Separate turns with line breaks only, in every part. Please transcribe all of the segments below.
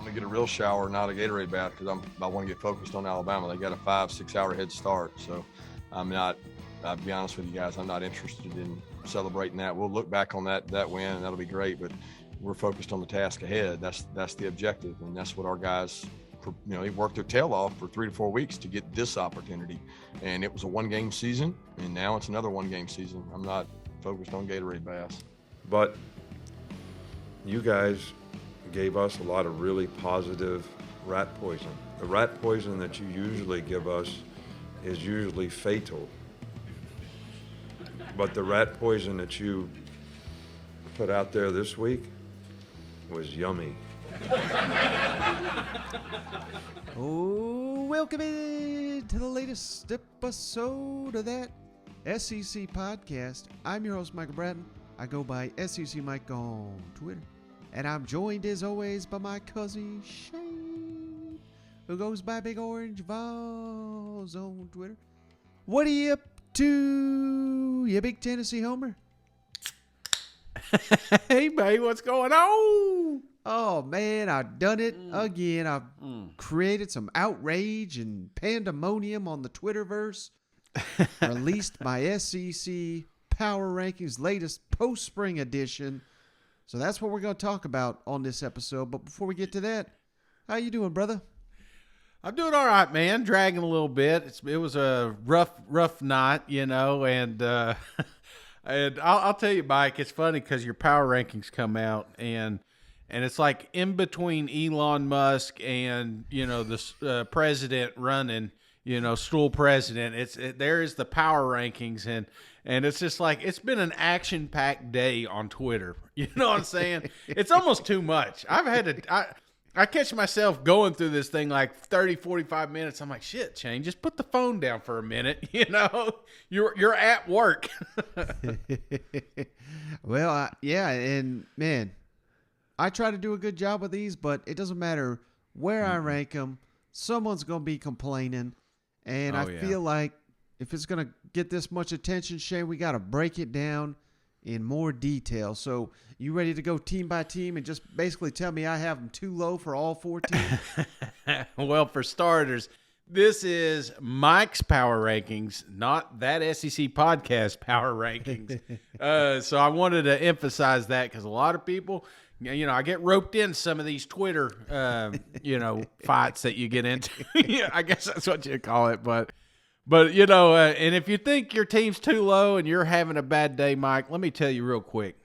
I'm gonna get a real shower, not a Gatorade bath, because I want to get focused on Alabama. They got a 5-6 hour head start, so I'm not. I'll be honest with you guys, I'm not interested in celebrating that. We'll look back on that win, and that'll be great. But we're focused on the task ahead. That's the objective, and that's what our guys. They worked their tail off for 3 to 4 weeks to get this opportunity, and it was a 1-game season, and now it's another 1-game season. I'm not focused on Gatorade baths.
But you guys gave us a lot of really positive rat poison. The rat poison that you usually give us is usually fatal. But the rat poison that you put out there this week was yummy.
Oh, welcome in to the latest episode of that SEC podcast. I'm your host, Michael Bratton. I go by SEC Mike on Twitter. And I'm joined, as always, by my cousin Shane, who goes by Big Orange Vols on Twitter. What are you up to, you big Tennessee homer?
Hey, babe, what's going on?
Oh, man, I've done it again. I've created some outrage and pandemonium on the Twitterverse. Released my SEC Power Rankings latest post-spring edition. So that's what we're going to talk about on this episode. But before we get to that, how you doing, brother?
I'm doing all right, man. Dragging a little bit. It was a rough night, and and I'll tell you, Mike, it's funny because your power rankings come out, and it's like in between Elon Musk and, the president running, stool president. There is the power rankings, and it's just like, it's been an action-packed day on Twitter. You know what I'm saying? It's almost too much. I catch myself going through this thing like 30, 45 minutes. I'm like, shit, Shane, just put the phone down for a minute. You're at work.
Well, yeah, and man, I try to do a good job with these, but it doesn't matter where I rank them. Someone's going to be complaining, and I feel like if it's going to get this much attention, Shane, we got to break it down in more detail. So you ready to go team by team and just basically tell me I have them too low for all 4 teams?
Well, for starters, this is Mike's power rankings, not that SEC podcast power rankings. So I wanted to emphasize that because a lot of people, I get roped in some of these Twitter, fights that you get into. Yeah, I guess that's what you call it. But and if you think your team's too low and you're having a bad day, Mike, let me tell you real quick.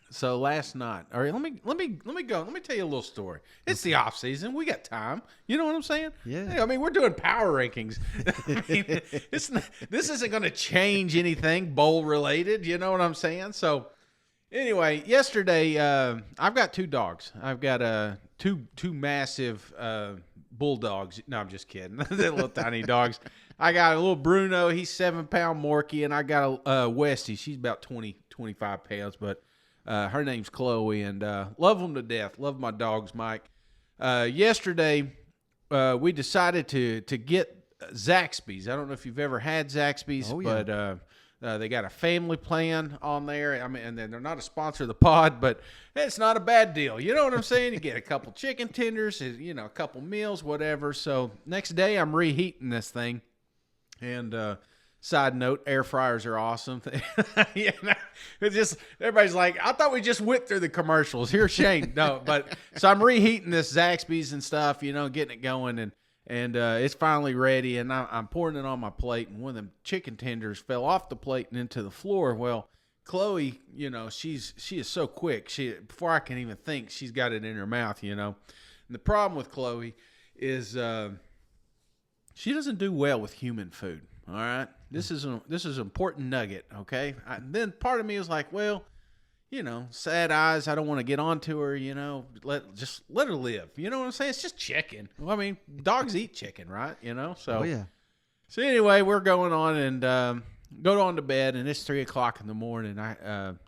So last night, all right, let me go. Let me tell you a little story. It's the off season. We got time. You know what I'm saying?
Yeah.
Hey, I mean, we're doing power rankings. This isn't going to change anything bowl related. You know what I'm saying? So anyway, yesterday, I've got 2 dogs. I've got two massive bulldogs. No, I'm just kidding. They're little tiny dogs. I got a little Bruno. He's 7-pound Morkie, and I got a Westie. She's about 25 pounds, but her name's Chloe, and love them to death. Love my dogs, Mike. Yesterday, we decided to get Zaxby's. I don't know if you've ever had Zaxby's, but they got a family plan on there. I mean, and then they're not a sponsor of the pod, but it's not a bad deal. You know what I'm saying? You get a couple chicken tenders, a couple meals, whatever. So next day, I'm reheating this thing. And side note, air fryers are awesome. It's just, everybody's like, I thought we just went through the commercials. Here's Shane. No, but so I'm reheating this Zaxby's and stuff, getting it going, and it's finally ready, and I'm pouring it on my plate, and one of them chicken tenders fell off the plate and into the floor. Well, Chloe, she is so quick. Before I can even think, she's got it in her mouth, And the problem with Chloe is she doesn't do well with human food. All right, this is an important nugget. Okay, then part of me is like, well, sad eyes. I don't want to get onto her. Let her live. You know what I'm saying? It's just chicken. Well, I mean, dogs eat chicken, right? So.
Oh, yeah.
So anyway, we're going on and go on to bed, and it's 3:00 in the morning.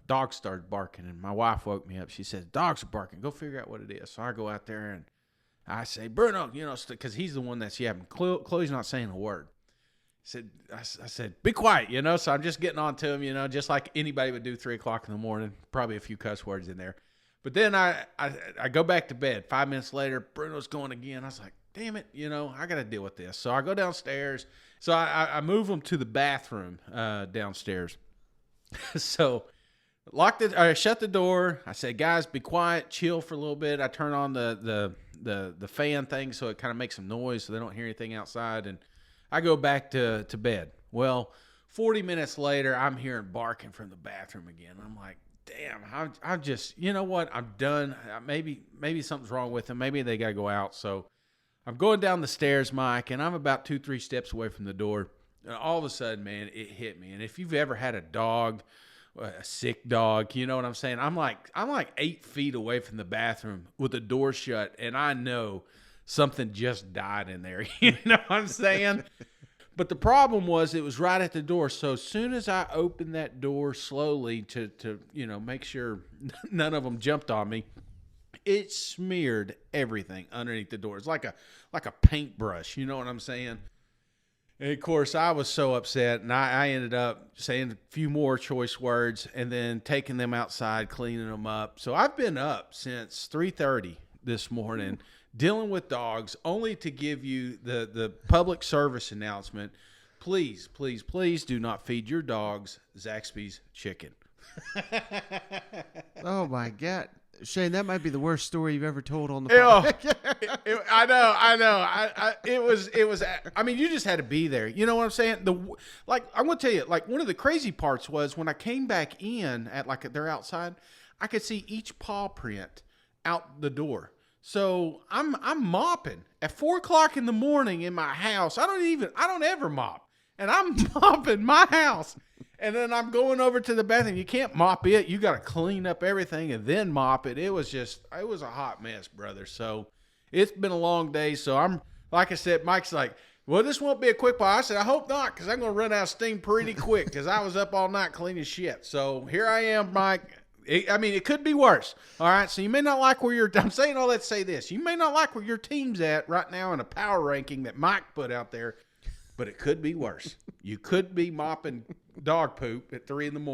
Dogs started barking, and my wife woke me up. She said, "Dogs are barking. Go figure out what it is." So I go out there and I say, "Bruno," because he's the one that's yapping. Chloe's not saying a word. I said, "Be quiet," So I'm just getting on to him, just like anybody would do 3:00 in the morning. Probably a few cuss words in there. But then I go back to bed. 5 minutes later, Bruno's going again. I was like, damn it, I got to deal with this. So I go downstairs. So I move them to the bathroom downstairs. So I shut the door. I said, guys, be quiet, chill for a little bit. I turn on the fan thing so it kind of makes some noise so they don't hear anything outside. And I go back to bed. Well, 40 minutes later, I'm hearing barking from the bathroom again. I'm like, damn, I'm just, you know what? I'm done. Maybe something's wrong with them. Maybe they got to go out. So I'm going down the stairs, Mike, and I'm about 2-3 steps away from the door. And all of a sudden, man, it hit me. And if you've ever had a dog, a sick dog, you know what I'm saying? I'm like 8 feet away from the bathroom with the door shut, and I know something just died in there. You know what I'm saying? But the problem was it was right at the door. So as soon as I opened that door slowly to make sure none of them jumped on me, it smeared everything underneath the door. It's like a paintbrush. You know what I'm saying? And of course, I was so upset, and I ended up saying a few more choice words and then taking them outside, cleaning them up. So I've been up since 3:30 this morning dealing with dogs, only to give you the public service announcement. Please, please, please do not feed your dogs Zaxby's chicken.
Oh, my God. Shane, that might be the worst story you've ever told on the
Yeah,
podcast.
I know. It was. I mean, you just had to be there. You know what I'm saying? I'm gonna tell you, one of the crazy parts was when I came back in at they're outside, I could see each paw print out the door. So I'm mopping at 4:00 in the morning in my house. I don't ever mop, and I'm mopping my house. And then I'm going over to the bathroom. You can't mop it. You got to clean up everything and then mop it. It was a hot mess, brother. So it's been a long day. So I'm, like I said, Mike's like, well, this won't be a quick pile. I said, I hope not, because I'm going to run out of steam pretty quick because I was up all night cleaning shit. So here I am, Mike. It could be worse. All right. So you may not like I'm saying all that to say this. You may not like where your team's at right now in a power ranking that Mike put out there, but it could be worse. You could be mopping dog poop at 3 a.m.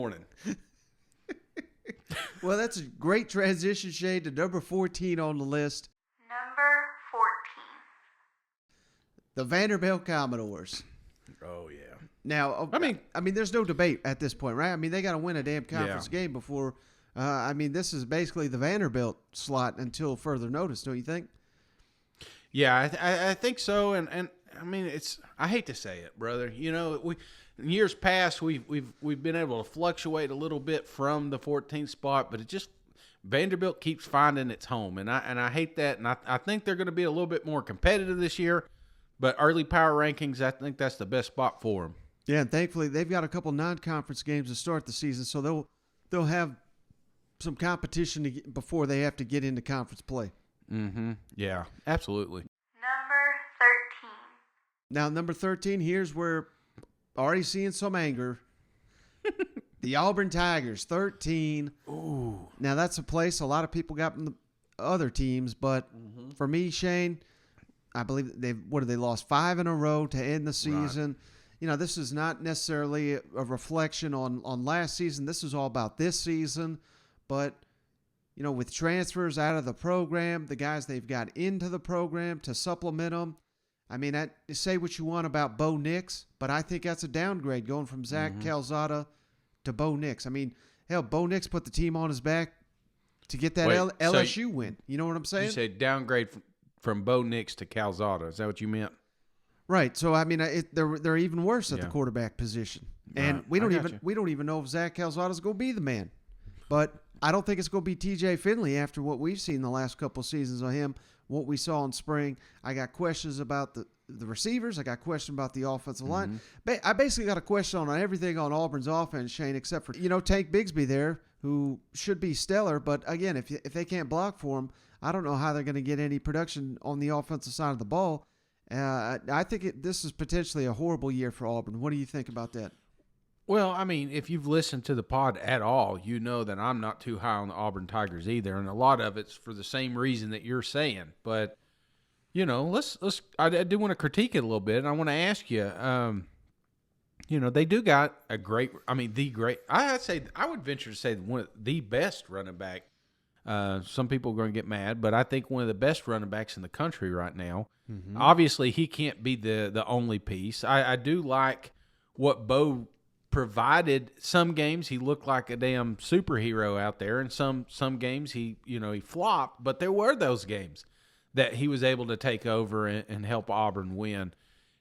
Well, that's a great transition, Shane, to number 14 on the list.
Number 14.
The Vanderbilt Commodores.
Oh yeah.
Now, I mean, there's no debate at this point, right? I mean, they got to win a damn conference game before. This is basically the Vanderbilt slot until further notice, don't you think?
Yeah, I think so, and I mean, I hate to say it, brother. In years past, we've been able to fluctuate a little bit from the 14th spot, but Vanderbilt keeps finding its home, and I hate that, and I think they're going to be a little bit more competitive this year. But early power rankings, I think that's the best spot for them.
Yeah, and thankfully they've got a couple non-conference games to start the season, so they'll have some competition before they have to get into conference play.
Mm-hmm. Yeah, absolutely.
Number 13.
Now, number 13, here's where already seeing some anger. The Auburn Tigers, 13.
Ooh.
Now, that's a place a lot of people got from the other teams, but for me, Shane, I believe they lost 5 in a row to end the season. Right. This is not necessarily a reflection on last season. This is all about this season. But, with transfers out of the program, the guys they've got into the program to supplement them, I mean, say what you want about Bo Nix, but I think that's a downgrade going from Zach Calzada to Bo Nix. I mean, hell, Bo Nix put the team on his back to get that LSU win. You know what I'm saying?
You said downgrade from Bo Nix to Calzada. Is that what you meant?
Right. So I mean, they're even worse at the quarterback position, and we don't even know if Zach Calzada is going to be the man. But I don't think it's going to be T.J. Finley after what we've seen the last couple of seasons of him. What we saw in spring. I got questions about the receivers. I got questions about the offensive line. I basically got a question on everything on Auburn's offense, Shane, except for Tank Bigsby there, who should be stellar. But again, if they can't block for him, I don't know how they're going to get any production on the offensive side of the ball. I think this is potentially a horrible year for Auburn. What do you think about that?
Well, I mean, if you've listened to the pod at all, you know that I'm not too high on the Auburn Tigers either, and a lot of it's for the same reason that you're saying. But let's I do want to critique it a little bit, and I want to ask you, they do got I would venture to say one of the best running back Some people are going to get mad, but I think one of the best running backs in the country right now.
Mm-hmm.
Obviously, he can't be the only piece. I do like what Bo provided. Some games he looked like a damn superhero out there, and some games he flopped. But there were those games that he was able to take over and help Auburn win.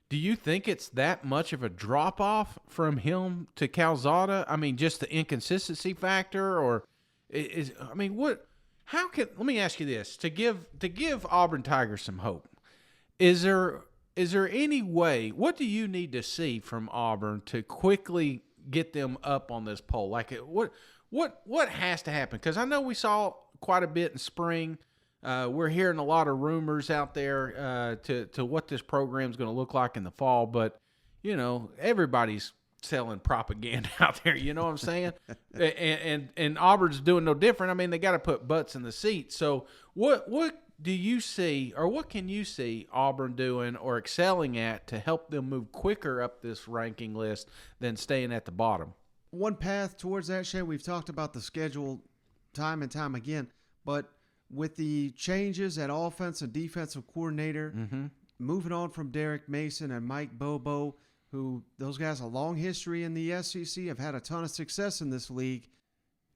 Do you think it's that much of a drop off from him to Calzada? I mean, just the inconsistency factor, or what? How can? Let me ask you this: to give Auburn Tigers some hope, is there any way? What do you need to see from Auburn to quickly get them up on this pole? Like, what has to happen? Because I know we saw quite a bit in spring. We're hearing a lot of rumors out there to what this program is going to look like in the fall, but everybody's selling propaganda out there. You know what I'm saying? and Auburn's doing no different. I mean, they got to put butts in the seats. So what do you see, or what can you see Auburn doing or excelling at to help them move quicker up this ranking list than staying at the bottom?
One path towards that, Shane, we've talked about the schedule time and time again, but with the changes at offense and defensive coordinator, moving on from Derek Mason and Mike Bobo, who those guys have a long history in the SEC, have had a ton of success in this league.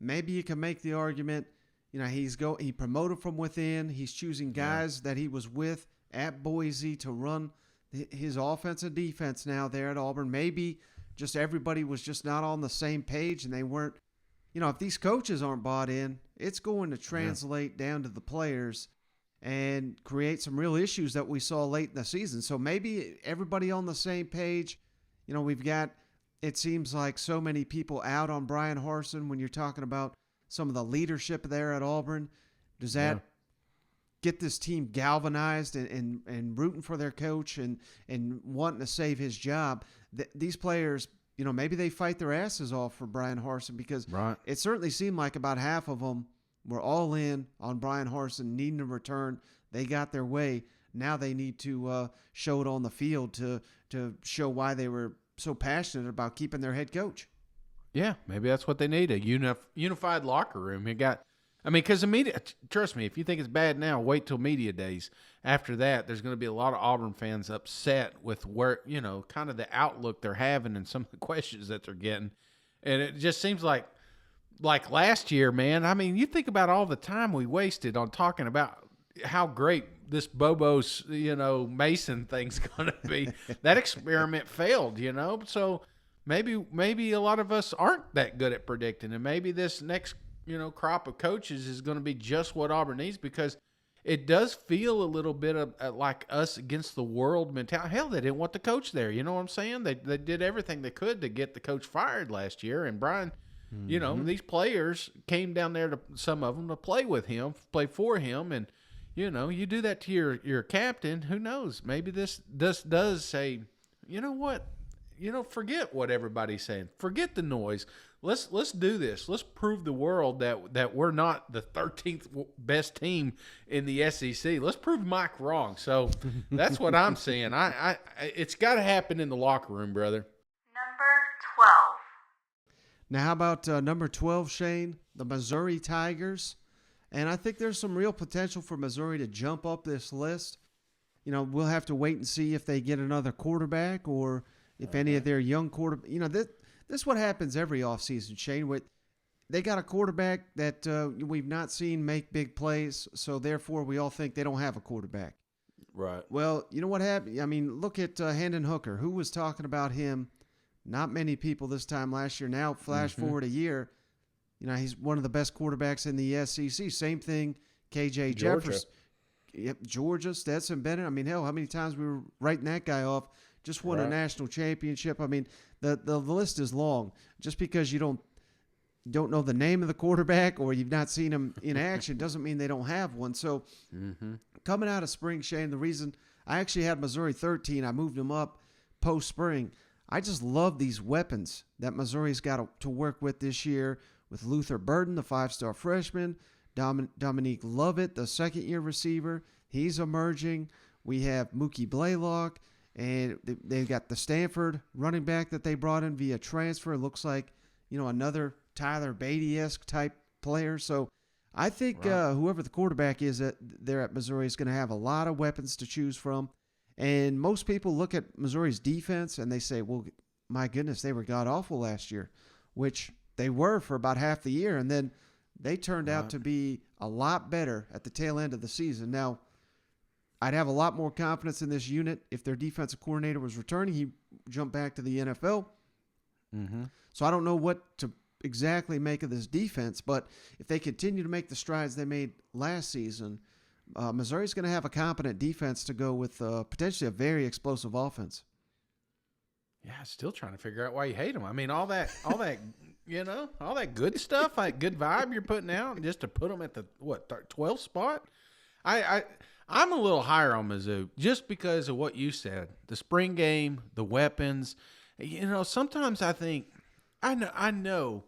Maybe you can make the argument, he promoted from within. He's choosing guys that he was with at Boise to run his offense and defense now there at Auburn. Maybe just everybody was just not on the same page, and they weren't. If these coaches aren't bought in, it's going to translate down to the players and create some real issues that we saw late in the season. So maybe everybody on the same page. We've got, it seems like, so many people out on Brian Harsin when you're talking about some of the leadership there at Auburn. Does that get this team galvanized and rooting for their coach and wanting to save his job? These players, maybe they fight their asses off for Brian Harsin, because it certainly seemed like about half of them were all in on Brian Harsin needing a return. They got their way. Now they need to show it on the field to show why they were so passionate about keeping their head coach.
Yeah, maybe that's what they need, a unified locker room. Because the media, trust me, if you think it's bad now, wait till media days. After that, there's going to be a lot of Auburn fans upset with where, kind of the outlook they're having and some of the questions that they're getting. And it just seems like last year, man, I mean, you think about all the time we wasted on talking about how great this Bobo's, Mason thing's going to be. That experiment failed, So maybe a lot of us aren't that good at predicting, and maybe this next crop of coaches is going to be just what Auburn needs, because it does feel a little bit of like us against the world mentality. Hell, they didn't want the coach there. You know what I'm saying? They did everything they could to get the coach fired last year. And Brian, these players came down there some of them to play with him, play for him. And, you do that to your captain, who knows? Maybe this does say, you know what? Forget what everybody's saying. Forget the noise. Let's do this. Let's prove the world that we're not the 13th best team in the SEC. Let's prove Mike wrong. So that's what I'm saying. It's got to happen in the locker room, brother.
Number 12.
Now, how about number 12, Shane? The Missouri Tigers. And I think there's some real potential for Missouri to jump up this list. We'll have to wait and see if they get another quarterback, or if any of their young quarterback, this is what happens every offseason, Shane. They got a quarterback that we've not seen make big plays, so therefore we all think they don't have a quarterback.
Right.
Well, you know what happened? I mean, look at Hendon Hooker. Who was talking about him? Not many people this time last year. Now, flash forward a year, he's one of the best quarterbacks in the SEC. Same thing, KJ Jefferson. Yep, Georgia, Stetson Bennett. I mean, hell, how many times we were writing that guy off? Just won a national championship. I mean, the list is long. Just because you don't know the name of the quarterback or you've not seen him in action doesn't mean they don't have one. So coming out of spring, Shane, the reason I actually had Missouri 13, I moved them up post-spring. I just love these weapons that Missouri's got to work with this year, with Luther Burden, the 5-star freshman, Dominique Lovett, the second-year receiver. He's emerging. We have Mookie Blaylock. And they've got the Stanford running back that they brought in via transfer. It looks like, another Tyler Beatty-esque type player. So I think
Right.
whoever the quarterback is there at Missouri is going to have a lot of weapons to choose from. And most people look at Missouri's defense and they say, well, my goodness, they were god-awful last year, which they were for about half the year. And then they turned out
Right.
to be a lot better at the tail end of the season. Now, I'd have a lot more confidence in this unit if their defensive coordinator was returning. He jumped back to the NFL.
Mm-hmm.
So I don't know what to exactly make of this defense, but if they continue to make the strides they made last season, Missouri's going to have a competent defense to go with potentially a very explosive offense.
Yeah, still trying to figure out why you hate them. I mean, all that, all that good stuff, like good vibe you're putting out, and just to put them at the 12th spot. I'm a little higher on Mizzou just because of what you said, the spring game, the weapons. Sometimes I think I know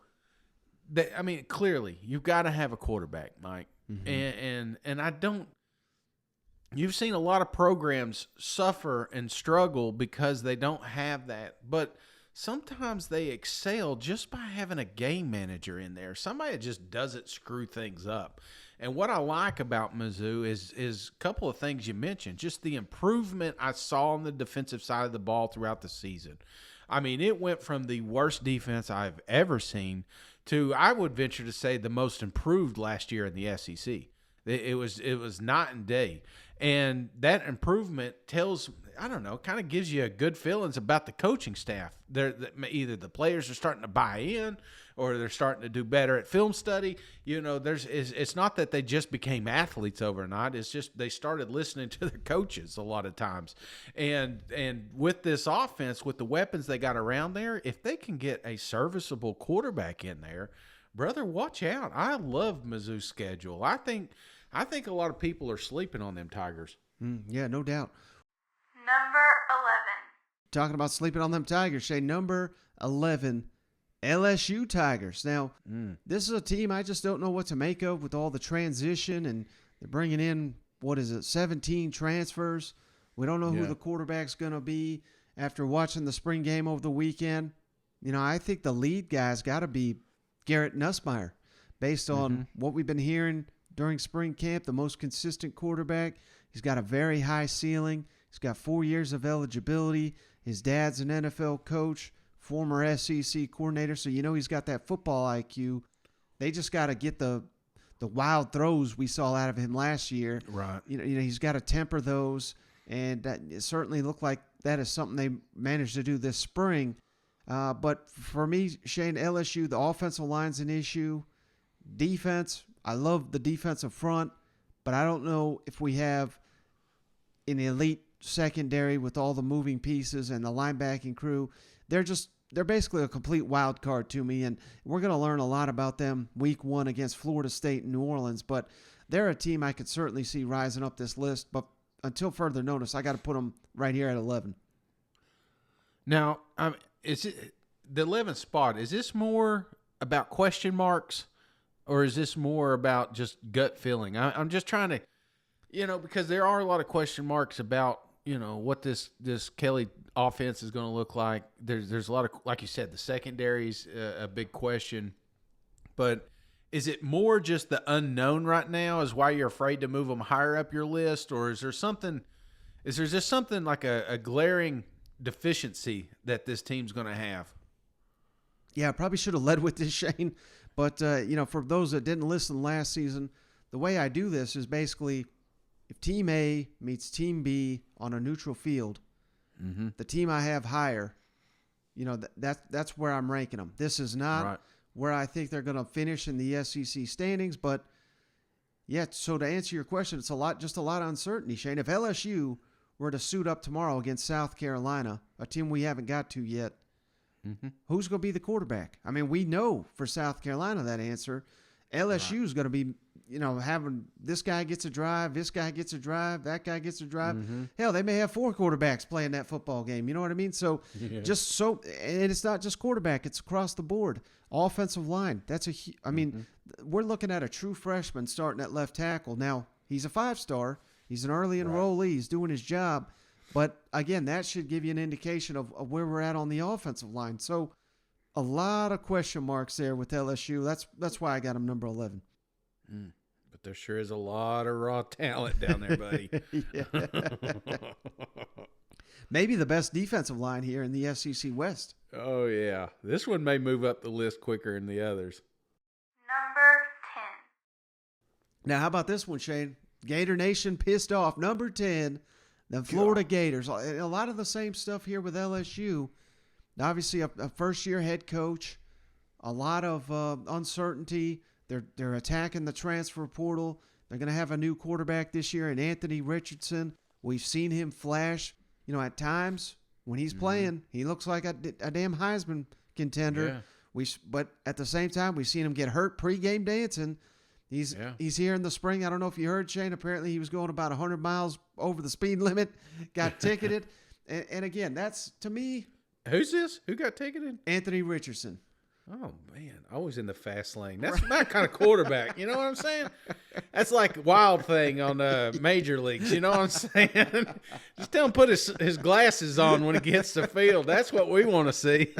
that. I mean, clearly you've got to have a quarterback, Mike, and I don't. You've seen a lot of programs suffer and struggle because they don't have that. But sometimes they excel just by having a game manager in there. Somebody that just doesn't screw things up. And what I like about Mizzou is a couple of things you mentioned. Just the improvement I saw on the defensive side of the ball throughout the season. I mean, it went from the worst defense I've ever seen to, I would venture to say, the most improved last year in the SEC. It was night and day. And that improvement tells, I don't know, kind of gives you a good feelings about the coaching staff. Either the players are starting to buy in or they're starting to do better at film study. It's not that they just became athletes overnight. It's just they started listening to their coaches a lot of times. And with this offense, with the weapons they got around there, if they can get a serviceable quarterback in there, brother, watch out. I love Mizzou's schedule. I think a lot of people are sleeping on them Tigers.
Yeah, no doubt.
Number 11.
Talking about sleeping on them Tigers, Shay, number 11, LSU Tigers. Now, this is a team I just don't know what to make of with all the transition, and they're bringing in, 17 transfers. We don't know who the quarterback's going to be after watching the spring game over the weekend. I think the lead guy's got to be Garrett Nussmeier, based on what we've been hearing during spring camp, the most consistent quarterback. He's got a very high ceiling. He's got 4 years of eligibility. His dad's an NFL coach, former SEC coordinator, so he's got that football IQ. They just got to get the wild throws we saw out of him last year.
Right.
He's got to temper those, and it certainly looked like that is something they managed to do this spring. But for me, Shane, LSU, the offensive line's an issue. Defense, I love the defensive front, but I don't know if we have an elite secondary with all the moving pieces and the linebacking crew. They're basically a complete wild card to me, and we're going to learn a lot about them week 1 against Florida State in New Orleans, but they're a team I could certainly see rising up this list, but until further notice, I got to put them right here at 11.
Now, is it the 11th spot? Is this more about question marks, or is this more about just gut feeling? I'm just trying to, because there are a lot of question marks about, what this Kelly offense is going to look like. There's a lot of, like you said, the secondary's a big question, but is it more just the unknown right now is why you're afraid to move them higher up your list, or is there just something like a glaring deficiency that this team's going to have?
Yeah, I probably should have led with this, Shane. But, for those that didn't listen last season, the way I do this is basically if Team A meets Team B on a neutral field, the team I have higher, that's where I'm ranking them. This is not where I think they're going to finish in the SEC standings. But, yeah, so to answer your question, it's a lot of uncertainty, Shane. If LSU were to suit up tomorrow against South Carolina, a team we haven't got to yet, who's going to be the quarterback? I mean, we know for South Carolina that answer. LSU is going to be, having this guy gets a drive, this guy gets a drive, that guy gets a drive. Hell, they may have 4 quarterbacks playing that football game. You know what I mean? So and it's not just quarterback; it's across the board. Offensive line. We're looking at a true freshman starting at left tackle. Now he's a 5-star. He's an early enrollee. He's doing his job. But, again, that should give you an indication of where we're at on the offensive line. So, a lot of question marks there with LSU. That's why I got them number 11.
But there sure is a lot of raw talent down there, buddy.
Maybe the best defensive line here in the SEC West.
Oh, yeah. This one may move up the list quicker than the others.
Number 10.
Now, how about this one, Shane? Gator Nation pissed off. Number 10, the Florida Gators. A lot of the same stuff here with LSU. Obviously, a first-year head coach, a lot of uncertainty. They're attacking the transfer portal. They're going to have a new quarterback this year in Anthony Richardson. We've seen him flash. At times when he's playing, he looks like a damn Heisman contender.
Yeah.
But at the same time, we've seen him get hurt pre-game dancing. He's here in the spring. I don't know if you heard, Shane. Apparently, he was going about 100 miles over the speed limit, got ticketed. and again, that's, to me,
Who's this? Who got ticketed?
Anthony Richardson.
Oh, man. Always in the fast lane. That's my kind of quarterback. You know what I'm saying? That's like Wild Thing on Major Leagues. You know what I'm saying? Just tell him put his glasses on when he gets to the field. That's what we want to see.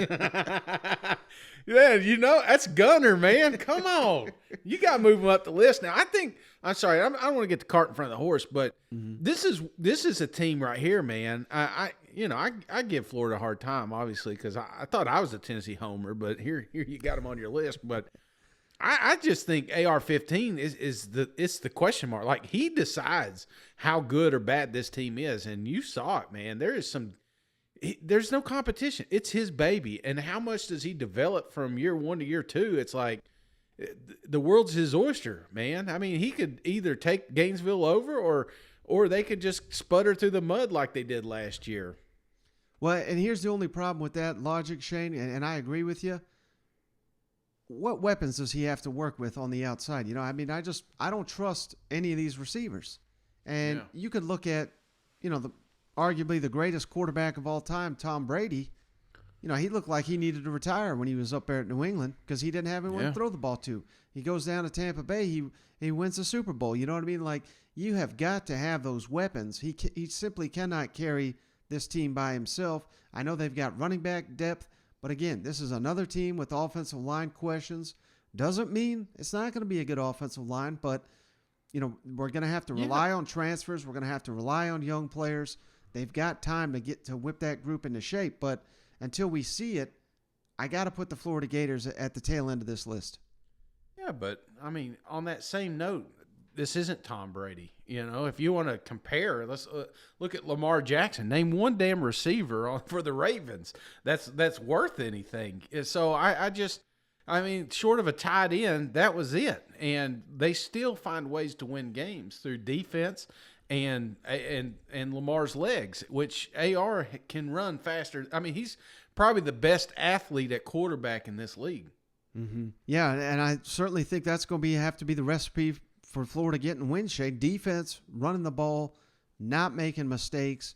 Yeah, that's Gunner, man. Come on. You got to move him up the list. Now, I'm sorry, I don't want to get the cart in front of the horse, but this is a team right here, man. I give Florida a hard time, obviously, because I thought I was a Tennessee homer, but here you got them on your list. But I just think AR-15 is the question mark. Like, he decides how good or bad this team is, and you saw it, man. There's no competition. It's his baby, and how much does he develop from year 1 to year 2? It's like the world's his oyster, man. I mean, he could either take Gainesville over, or they could just sputter through the mud like they did last year.
Well, and here's the only problem with that logic, Shane, and I agree with you. What weapons does he have to work with on the outside? I don't trust any of these receivers. And you could look at, arguably the greatest quarterback of all time, Tom Brady. He looked like he needed to retire when he was up there at New England because he didn't have anyone to throw the ball to. He goes down to Tampa Bay, he wins the Super Bowl. You know what I mean? Like, you have got to have those weapons. He simply cannot carry this team by himself. I know they've got running back depth, but again, this is another team with offensive line questions. Doesn't mean it's not going to be a good offensive line, but we're going to have to rely on transfers. We're going to have to rely on young players. They've got time to whip that group into shape, but until we see it, I got to put the Florida Gators at the tail end of this list.
Yeah, but I mean, on that same note, this isn't Tom Brady. If you want to compare, let's look at Lamar Jackson. Name one damn receiver for the Ravens that's worth anything. So I mean, short of a tight end, that was it. And they still find ways to win games through defense and Lamar's legs, which AR can run faster. I mean, he's probably the best athlete at quarterback in this league.
Mm-hmm. Yeah, and I certainly think that's going to have to be the recipe for Florida getting wins, Shane. Defense, running the ball, not making mistakes.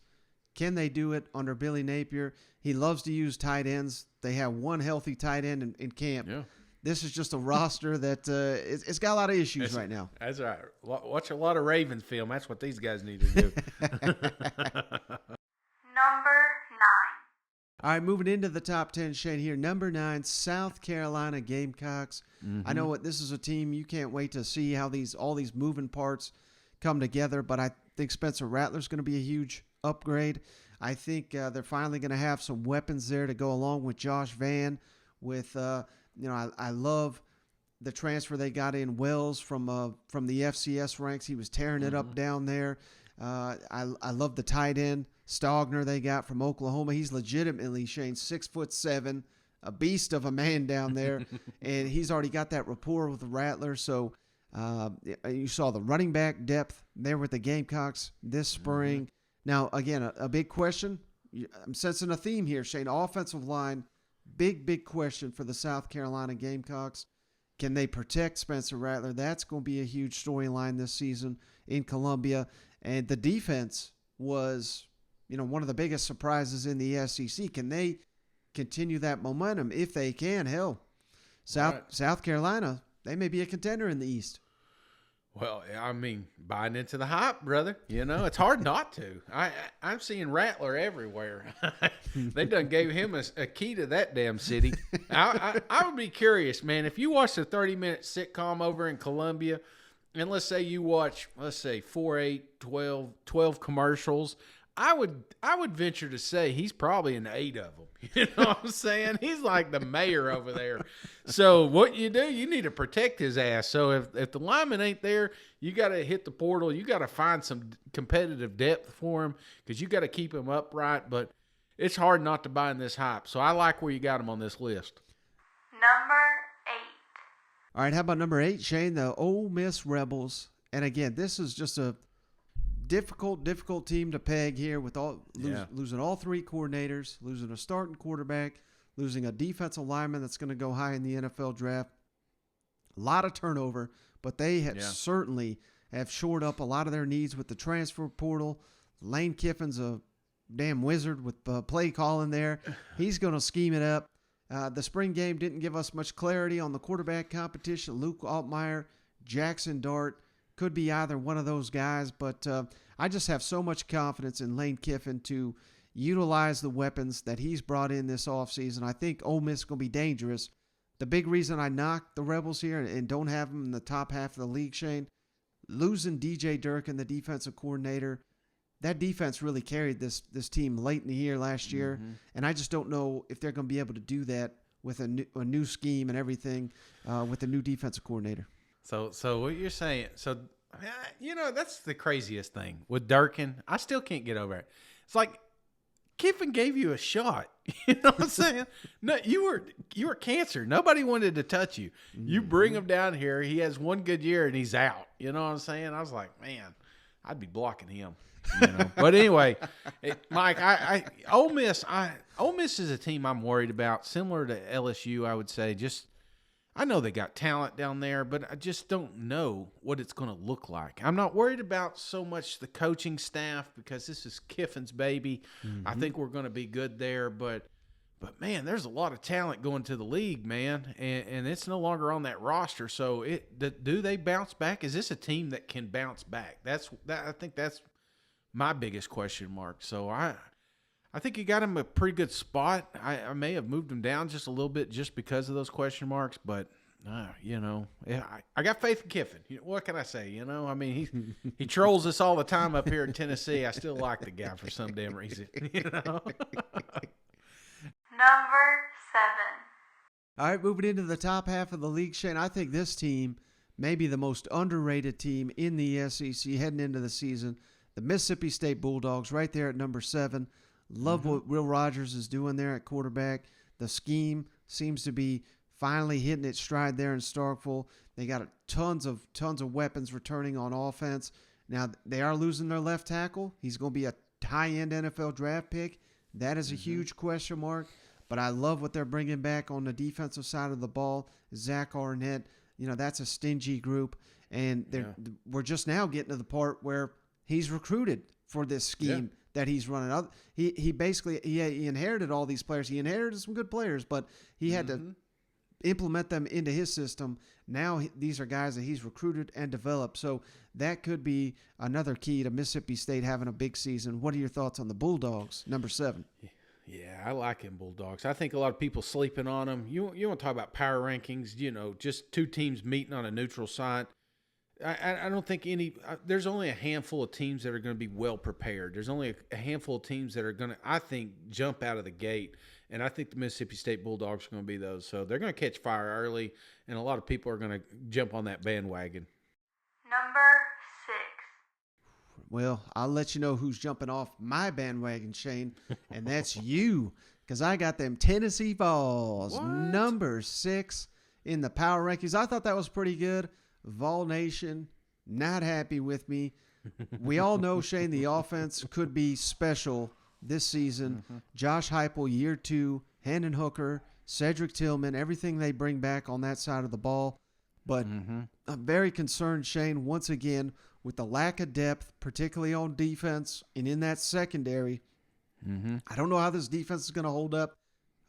Can they do it under Billy Napier? He loves to use tight ends. They have one healthy tight end in camp. Yeah. This is just a roster that it's got a lot of issues right now.
That's right. Watch a lot of Ravens film. That's what these guys need to do.
Number 9.
All right, moving into the top 10, Shane, here. Number 9, South Carolina Gamecocks. Mm-hmm. I know this is a team you can't wait to see how all these moving parts come together, but I think Spencer Rattler's going to be a huge upgrade. I think they're finally going to have some weapons there to go along with Josh Vann. I love the transfer they got in Wells from the FCS ranks. He was tearing it up down there. I love the tight end Stogner they got from Oklahoma. He's legitimately, Shane, 6'7", a beast of a man down there, and he's already got that rapport with the Rattler. So you saw the running back depth there with the Gamecocks this spring. Now, again, a big question. I'm sensing a theme here, Shane. Offensive line, big question for the South Carolina Gamecocks. Can they protect Spencer Rattler? That's going to be a huge storyline this season in Columbia. And the defense was, one of the biggest surprises in the SEC. Can they continue that momentum? If they can, hell, South Carolina, they may be a contender in the East.
Well, I mean, buying into the hype, brother. It's hard not to. I'm seeing Rattler everywhere. They done gave him a key to that damn city. I would be curious, man, if you watched a 30-minute sitcom over in Columbia, and let's say you watch, let's say 4, 8, 12 commercials, I would venture to say he's probably in 8 of them. You know what I'm saying? He's like the mayor over there. So what you do, you need to protect his ass. So if the lineman ain't there, you got to hit the portal. You got to find some competitive depth for him because you got to keep him upright. But it's hard not to buy in this hype. So I like where you got him on this list.
Number 8.
All right, how about number 8, Shane? The Ole Miss Rebels. And again, this is just a difficult team to peg here with losing all 3 coordinators, losing a starting quarterback, losing a defensive lineman that's going to go high in the NFL draft. A lot of turnover, but they have certainly have shored up a lot of their needs with the transfer portal. Lane Kiffin's a damn wizard with play calling there. He's going to scheme it up. The spring game didn't give us much clarity on the quarterback competition. Luke Altmaier, Jackson Dart, could be either one of those guys, but I just have so much confidence in Lane Kiffin to utilize the weapons that he's brought in this offseason. I think Ole Miss is going to be dangerous. The big reason I knock the Rebels here and don't have them in the top half of the league, Shane, losing DJ Durkin, the defensive coordinator, that defense really carried this team late in the year last year, and I just don't know if they're going to be able to do that with a new scheme and everything with a new defensive coordinator.
So what you're saying, that's the craziest thing with Durkin. I still can't get over it. It's like Kiffin gave you a shot. You know what I'm saying? No, you were cancer. Nobody wanted to touch you. You bring him down here. He has one good year and he's out. You know what I'm saying? I was like, man, I'd be blocking him. You know? But anyway, Mike, Ole Miss is a team I'm worried about. Similar to LSU, I would say. I know they got talent down there, but I just don't know what it's going to look like. I'm not worried about so much the coaching staff because this is Kiffin's baby. I think we're going to be good there, but man, there's a lot of talent going to the league, man, and it's no longer on that roster. So do they bounce back? Is this a team that can bounce back? I think that's my biggest question mark. So I think you got him a pretty good spot. I may have moved him down just a little bit just because of those question marks, but I got faith in Kiffin. What can I say? I mean, he trolls us all the time up here in Tennessee. I still like the guy for some damn reason.
Number 7.
All right, moving into the top half of the league, Shane, I think this team may be the most underrated team in the SEC heading into the season. The Mississippi State Bulldogs right there at number 7. Love what Will Rogers is doing there at quarterback. The scheme seems to be finally hitting its stride there in Starkville. They got tons of weapons returning on offense. Now, they are losing their left tackle. He's going to be a high-end NFL draft pick. That is a huge question mark. But I love what they're bringing back on the defensive side of the ball. Zach Arnett, that's a stingy group. And we're just now getting to the part where he's recruited for this scheme that he's running. He basically he inherited all these players. He inherited some good players, but he had to implement them into his system. Now these are guys that he's recruited and developed. So that could be another key to Mississippi State having a big season. What are your thoughts on the Bulldogs, number 7?
Yeah, I like him, Bulldogs. I think a lot of people sleeping on them. You want to talk about power rankings, just 2 teams meeting on a neutral site. I don't think there's only a handful of teams that are going to be well prepared. There's only a handful of teams that are going to, I think, jump out of the gate. And I think the Mississippi State Bulldogs are going to be those. So they're going to catch fire early, and a lot of people are going to jump on that bandwagon.
Number 6.
Well, I'll let you know who's jumping off my bandwagon, Shane, and that's you, because I got them Tennessee Vols, number 6 in the power rankings. I thought that was pretty good. Vol Nation, not happy with me. We all know, Shane, the offense could be special this season. Josh Heupel, year 2, Hendon Hooker, Cedric Tillman, everything they bring back on that side of the ball. But I'm very concerned, Shane, once again, with the lack of depth, particularly on defense and in that secondary. I don't know how this defense is going to hold up.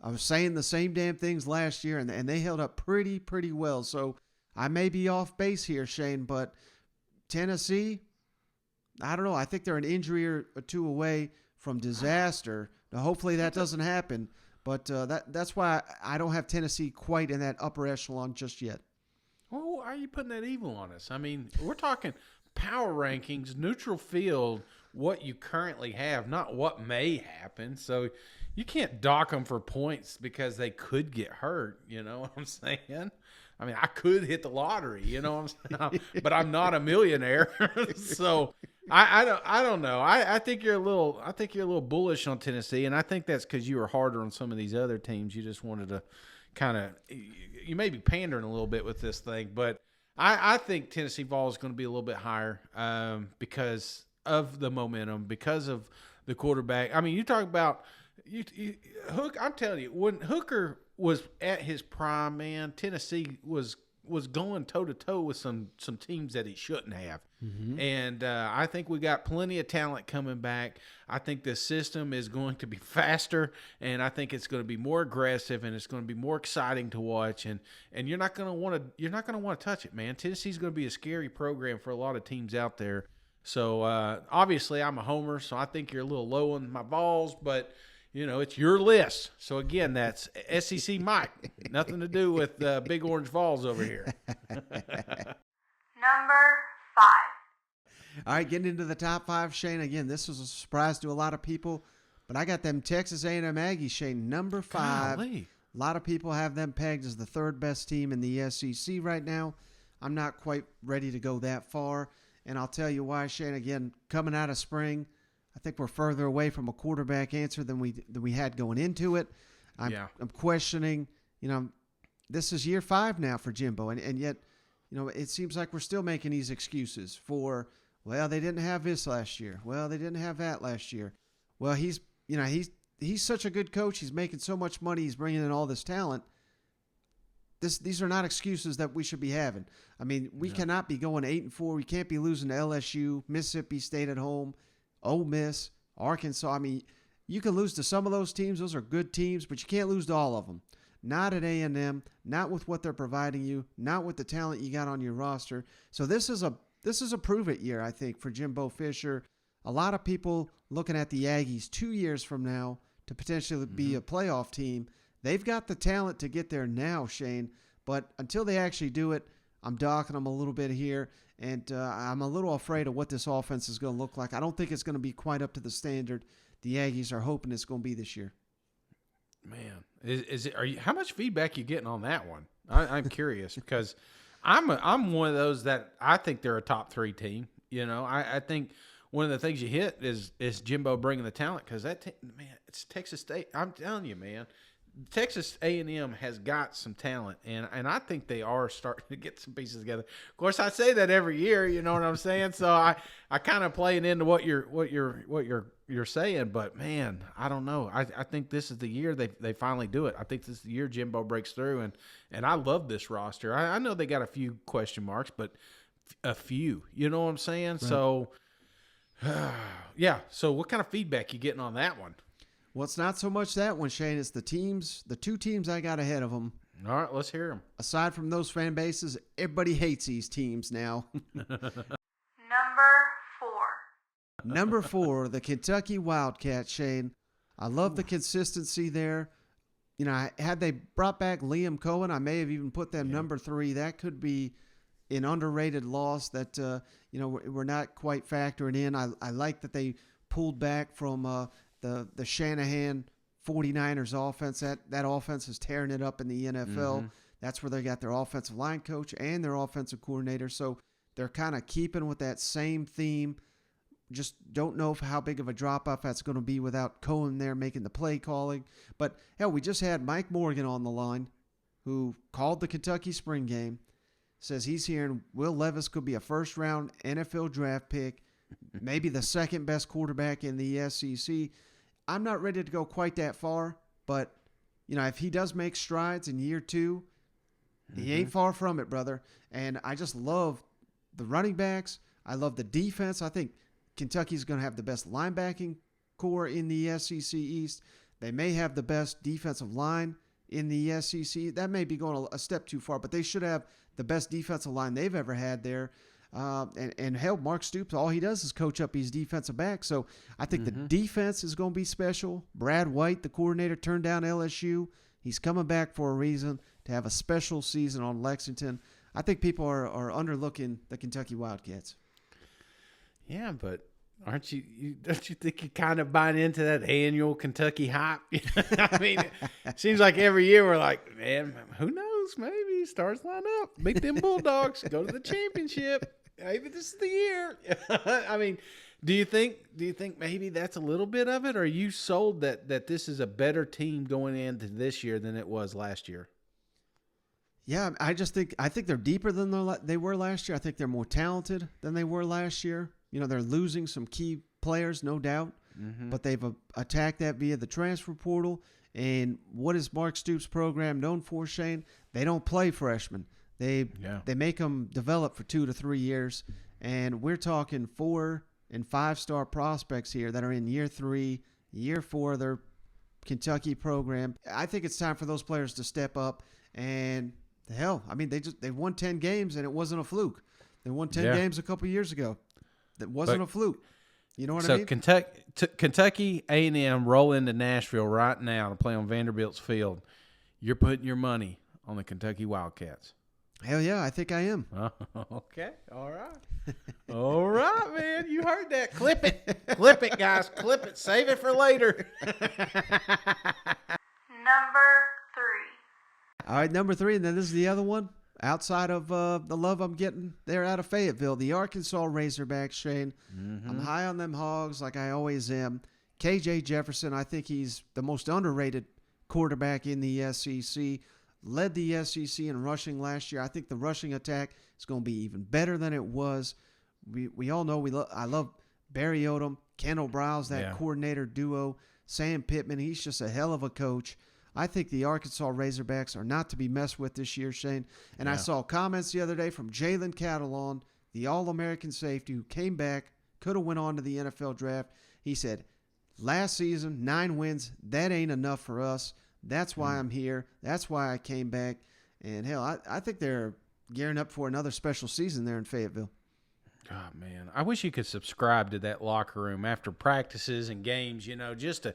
I was saying the same damn things last year, and they held up pretty well. So I may be off base here, Shane, but Tennessee, I don't know. I think they're an injury or 2 away from disaster. Now, hopefully that doesn't happen, but that's why I don't have Tennessee quite in that upper echelon just yet.
Well, why are you putting that evil on us? I mean, we're talking power rankings, neutral field, what you currently have, not what may happen. So you can't dock them for points because they could get hurt. You know what I'm saying? I mean, I could hit the lottery, you know what I'm saying? But I'm not a millionaire. So I don't know. I think you're a little bullish on Tennessee, and I think that's because you were harder on some of these other teams. You just wanted to kind of, you may be pandering a little bit with this thing, but I think Tennessee Vol is going to be a little bit higher because of the momentum, because of the quarterback. I mean, you talk about Hook. I'm telling you, when Hooker was at his prime, man, Tennessee was going toe to toe with some teams that he shouldn't have. Mm-hmm. And I think we got plenty of talent coming back. I think the system is going to be faster, and I think it's going to be more aggressive, and it's going to be more exciting to watch. And you're not going to want to touch it, man. Tennessee's going to be a scary program for a lot of teams out there. So obviously, I'm a homer, so I think you're a little low on my balls, but. You know, it's your list. So, again, that's SEC Mike. Nothing to do with Big Orange Vols over here.
Number 5.
All right, getting into the top 5, Shane. Again, this was a surprise to a lot of people, but I got them Texas A&M Aggies, Shane, number 5.
Golly.
A lot of people have them pegged as the 3rd best team in the SEC right now. I'm not quite ready to go that far, and I'll tell you why, Shane. Again, coming out of spring, I think we're further away from a quarterback answer than we had going into it. I'm questioning, you know, this is year 5 now for Jimbo, and yet, you know, it seems like we're still making these excuses for, well, they didn't have this last year. Well, they didn't have that last year. Well, he's such a good coach. He's making so much money. He's bringing in all this talent. These are not excuses that we should be having. I mean, we cannot be going 8-4. We can't be losing to LSU, Mississippi State at home, Ole Miss, Arkansas. I mean, you can lose to some of those teams. Those are good teams, but you can't lose to all of them. Not at A&M, not with what they're providing you, not with the talent you got on your roster. So this is a prove-it year, I think, for Jimbo Fisher. A lot of people looking at the Aggies 2 years from now to potentially be a playoff team. They've got the talent to get there now, Shane, but until they actually do it, I'm docking them a little bit here. And I'm a little afraid of what this offense is going to look like. I don't think it's going to be quite up to the standard the Aggies are hoping it's going to be this year.
Man, how much feedback you getting on that one? I'm curious because I'm one of those that I think they're a top 3 team. You know, I think one of the things you hit is Jimbo bringing the talent because man, it's Texas State. I'm telling you, man. Texas A&M has got some talent, and I think they are starting to get some pieces together. Of course, I say that every year, you know what I'm saying? So I kind of playing into what you're saying, but man, I don't know. I think this is the year they finally do it. I think this is the year Jimbo breaks through, and I love this roster. I know they got a few question marks, but a few, you know what I'm saying? Right. So yeah. So what kind of feedback you getting on that one?
Well, it's not so much that one, Shane. It's the 2 teams I got ahead of them.
All right, let's hear them.
Aside from those fan bases, everybody hates these teams now.
Number 4.
Number 4, the Kentucky Wildcats, Shane. I love the consistency there. You know, had they brought back Liam Cohen, I may have even put them number 3. That could be an underrated loss that, you know, we're not quite factoring in. I like that they pulled back from the Shanahan 49ers offense. That offense is tearing it up in the NFL. Mm-hmm. That's where they got their offensive line coach and their offensive coordinator. So they're kind of keeping with that same theme. Just don't know how big of a drop-off that's going to be without Cohen there making the play calling. But, hell, we just had Mike Morgan on the line who called the Kentucky spring game. Says he's hearing Will Levis could be a first-round NFL draft pick, maybe the second best quarterback in the SEC. I'm not ready to go quite that far, but, you know, if he does make strides in year 2, he ain't far from it, brother. And I just love the running backs. I love the defense. I think Kentucky's going to have the best linebacking core in the SEC East. They may have the best defensive line in the SEC. That may be going a step too far, but they should have the best defensive line they've ever had there. And hell, Mark Stoops, all he does is coach up his defensive back. So I think the defense is going to be special. Brad White, the coordinator, turned down LSU. He's coming back for a reason to have a special season on Lexington. I think people are underlooking the Kentucky Wildcats.
Yeah, but don't you think you're kind of buying into that annual Kentucky hype? I mean, it seems like every year we're like, man, who knows? Maybe stars line up, beat them Bulldogs, go to the championship. Maybe this is the year. I mean, do you think maybe that's a little bit of it, or are you sold that this is a better team going into this year than it was last year?
Yeah, I think they're deeper than they were last year. I think they're more talented than they were last year. You know, they're losing some key players, no doubt, but they've attacked that via the transfer portal. And what is Mark Stoops' program known for, Shane? They don't play freshmen. They make them develop for 2 to 3 years, and we're talking 4 and 5-star prospects here that are in year 3, year 4 of their Kentucky program. I think it's time for those players to step up. And hell, I mean, they won 10 games, and it wasn't a fluke. They won 10 games a couple years ago. That wasn't a fluke. You know what I mean?
So Kentucky A&M roll into Nashville right now to play on Vanderbilt's field. You're putting your money on the Kentucky Wildcats.
Hell yeah, I think I am.
Okay. All right. All right, man. You heard that. Clip it. Clip it, guys. Clip it. Save it for later.
Number 3.
All right, number 3, and then this is the other one. Outside of the love I'm getting there out of Fayetteville, the Arkansas Razorbacks, Shane. I'm high on them Hogs like I always am. KJ Jefferson, I think he's the most underrated quarterback in the SEC. Led the SEC in rushing last year. I think the rushing attack is going to be even better than it was. We all know I love Barry Odom, Kendall Briles, that coordinator duo. Sam Pittman, he's just a hell of a coach. I think the Arkansas Razorbacks are not to be messed with this year, Shane. And I saw comments the other day from Jalen Catalon, the All-American safety who came back, could have went on to the NFL draft. He said, last season, 9 wins, that ain't enough for us. That's why I'm here. That's why I came back. And, hell, I think they're gearing up for another special season there in Fayetteville.
God, man. I wish you could subscribe to that locker room after practices and games, you know, just to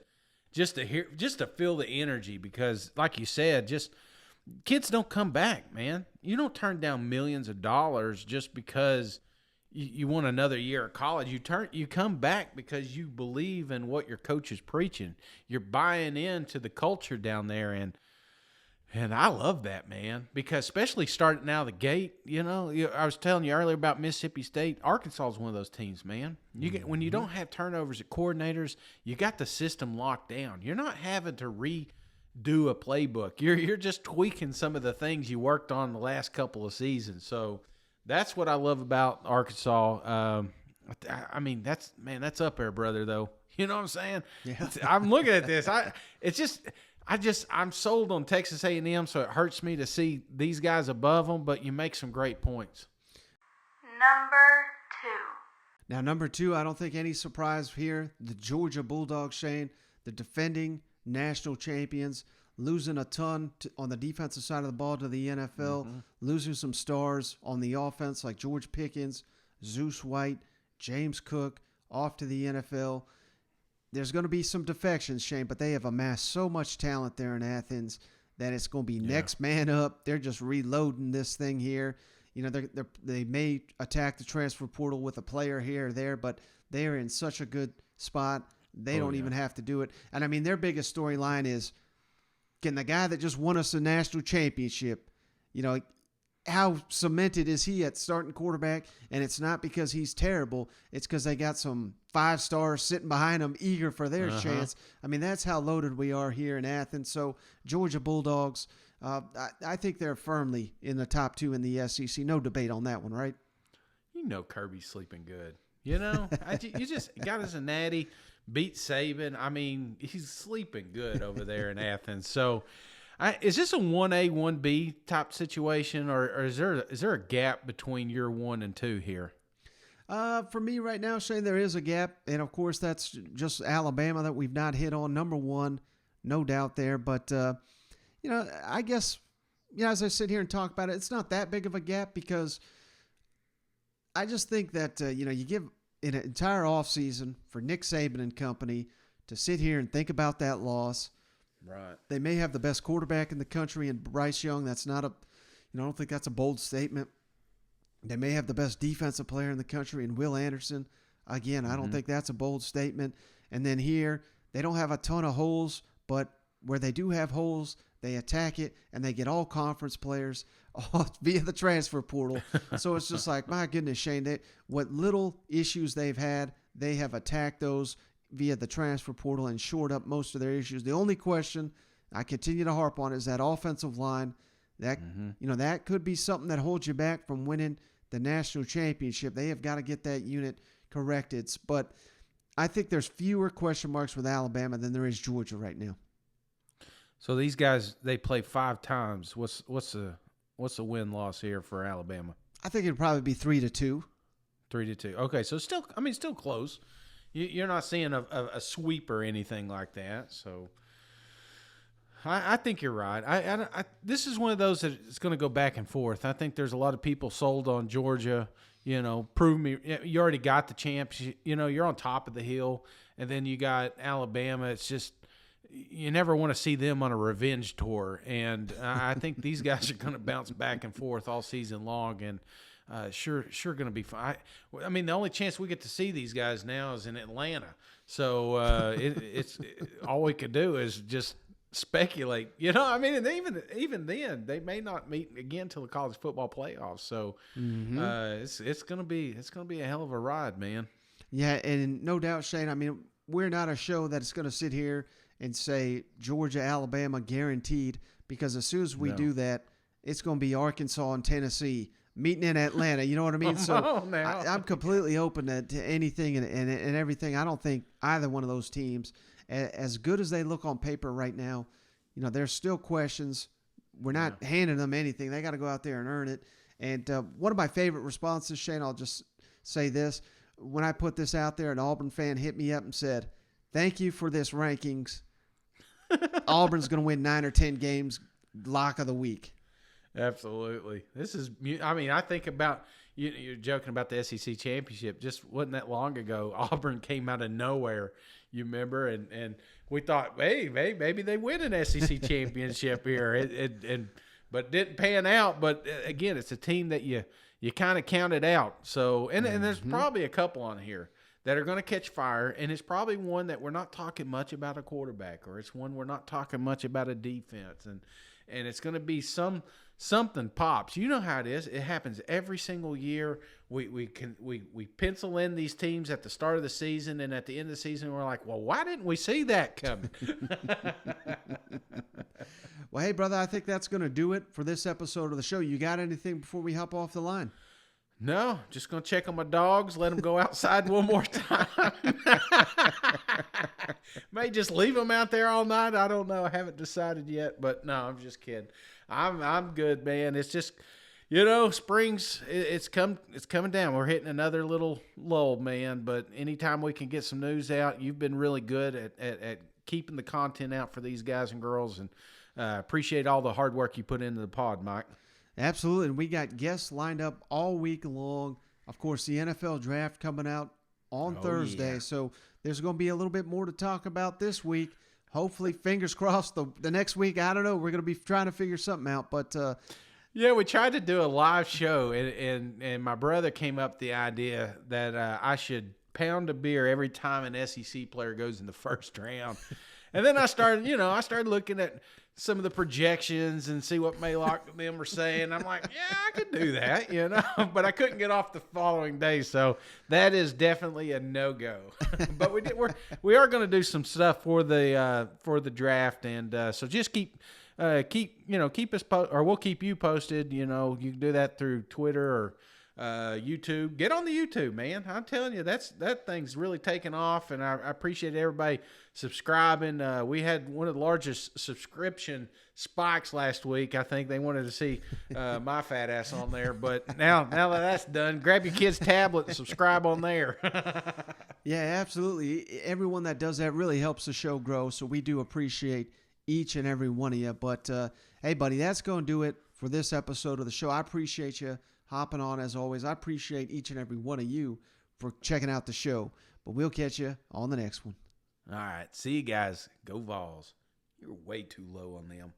feel the energy, because like you said, just kids don't come back, man. You don't turn down millions of dollars just because you want another year of college. You come back because you believe in what your coach is preaching. You're buying into the culture down there, and I love that, man, because especially starting out of the gate, you know, I was telling you earlier about Mississippi State. Arkansas is one of those teams, man. When you don't have turnovers at coordinators, you got the system locked down. You're not having to redo a playbook. You're just tweaking some of the things you worked on the last couple of seasons. So that's what I love about Arkansas. I mean, that's up there, brother, though. You know what I'm saying? Yeah. I'm looking at this. I'm sold on Texas A&M, so it hurts me to see these guys above them, but you make some great points.
Number 2.
Now, number 2, I don't think any surprise here. The Georgia Bulldogs, Shane, the defending national champions, losing a ton on the defensive side of the ball to the NFL, losing some stars on the offense like George Pickens, Zeus White, James Cook, off to the NFL. There's going to be some defections, Shane, but they have amassed so much talent there in Athens that it's going to be next man up. They're just reloading this thing here. You know, they may attack the transfer portal with a player here or there, but they are in such a good spot. They don't even have to do it. And, I mean, their biggest storyline is, can the guy that just won us a national championship, you know, how cemented is he at starting quarterback? And it's not because he's terrible. It's because they got some 5-stars sitting behind him eager for their chance. I mean, that's how loaded we are here in Athens. So Georgia Bulldogs, I think they're firmly in the top 2 in the SEC. No debate on that one, right?
You know Kirby's sleeping good. You know, you just got us a natty, beat Saban. I mean, he's sleeping good over there in Athens. So is this a 1A, 1B type situation, or is there a gap between year 1 and 2 here?
For me right now, Shane, there is a gap. And, of course, that's just Alabama that we've not hit on. Number 1, no doubt there. But, you know, I guess, you know, as I sit here and talk about it, it's not that big of a gap because I just think that, you know, you give an entire offseason for Nick Saban and company to sit here and think about that loss.
Right.
They may have the best quarterback in the country in Bryce Young. That's not a, I don't think that's a bold statement. They may have the best defensive player in the country in Will Anderson. Again, I don't think that's a bold statement. And then here, they don't have a ton of holes, but where they do have holes, they attack it, and they get all conference players via the transfer portal. So it's just like, my goodness, Shane, what little issues they've had, they have attacked those via the transfer portal and shored up most of their issues. The only question I continue to harp on is that offensive line. That that could be something that holds you back from winning the national championship. They have got to get that unit corrected. But I think there's fewer question marks with Alabama than there is Georgia right now.
So these guys, they play 5 times. What's the win-loss here for Alabama?
I think it'd probably be 3-2.
3-2. Okay, so still close. You're not seeing a sweep or anything like that. So I think you're right. I this is one of those that it's going to go back and forth. I think there's a lot of people sold on Georgia. Prove me. You already got the champs. You're on top of the hill, and then you got Alabama. It's just you never want to see them on a revenge tour, and I think these guys are going to bounce back and forth all season long, and sure going to be fine. I mean, the only chance we get to see these guys now is in Atlanta, so it's all we could do is just speculate. I mean, and even then they may not meet again till the college football playoffs. So it's gonna be a hell of a ride, man.
Yeah, and no doubt, Shane. I mean, we're not a show that's going to sit here and say Georgia, Alabama guaranteed, because as soon as we do that, it's going to be Arkansas and Tennessee meeting in Atlanta. You know what I mean? So I'm completely open to anything and everything. I don't think either one of those teams, as good as they look on paper right now, there's still questions. We're not handing them anything. They got to go out there and earn it. And one of my favorite responses, Shane, I'll just say this. When I put this out there, an Auburn fan hit me up and said, "Thank you for this rankings. Auburn's going to win 9 or 10 games, lock of the week."
Absolutely. This is, I mean, I think about, you're joking about the SEC championship. Just wasn't that long ago, Auburn came out of nowhere, you remember? And we thought, hey, maybe they win an SEC championship here. But didn't pan out. But again, it's a team that you kind of counted out. So, and there's probably a couple on here that are going to catch fire, and it's probably one that we're not talking much about a quarterback, or it's one we're not talking much about a defense, and it's going to be something pops. You know how it is. It happens every single year. We pencil in these teams at the start of the season, and at the end of the season, we're like, well, why didn't we see that coming?
Well, hey, brother, I think that's going to do it for this episode of the show. You got anything before we hop off the line?
No, just going to check on my dogs, let them go outside one more time. May just leave them out there all night. I don't know. I haven't decided yet, but no, I'm just kidding. I'm good, man. It's just, spring's it's coming down. We're hitting another little lull, man, but anytime we can get some news out, you've been really good at keeping the content out for these guys and girls, and appreciate all the hard work you put into the pod, Mike.
Absolutely. And we got guests lined up all week long. Of course, the NFL draft coming out on Thursday. Yeah. So there's going to be a little bit more to talk about this week. Hopefully, fingers crossed, the next week, I don't know. We're going to be trying to figure something out. But
yeah, we tried to do a live show, and my brother came up with the idea that I should pound a beer every time an SEC player goes in the first round. And then I started looking at some of the projections and see what Maylock and them were saying. I'm like, yeah, I could do that, but I couldn't get off the following day. So that is definitely a no-go. But we are going to do some stuff for the draft. And so just keep us or we'll keep you posted. You can do that through Twitter or YouTube. Get on the YouTube, man. I'm telling you, that thing's really taken off, and I appreciate everybody subscribing. We had one of the largest subscription spikes last week. I think they wanted to see my fat ass on there, but now that that's done, grab your kid's tablet and subscribe on there.
Yeah, absolutely. Everyone that does that really helps the show grow, so we do appreciate each and every one of you. But hey, buddy, that's going to do it for this episode of the show. I appreciate you hopping on as always. I appreciate each and every one of you for checking out the show. But we'll catch you on the next one.
All right. See you guys. Go Vols. You're way too low on them.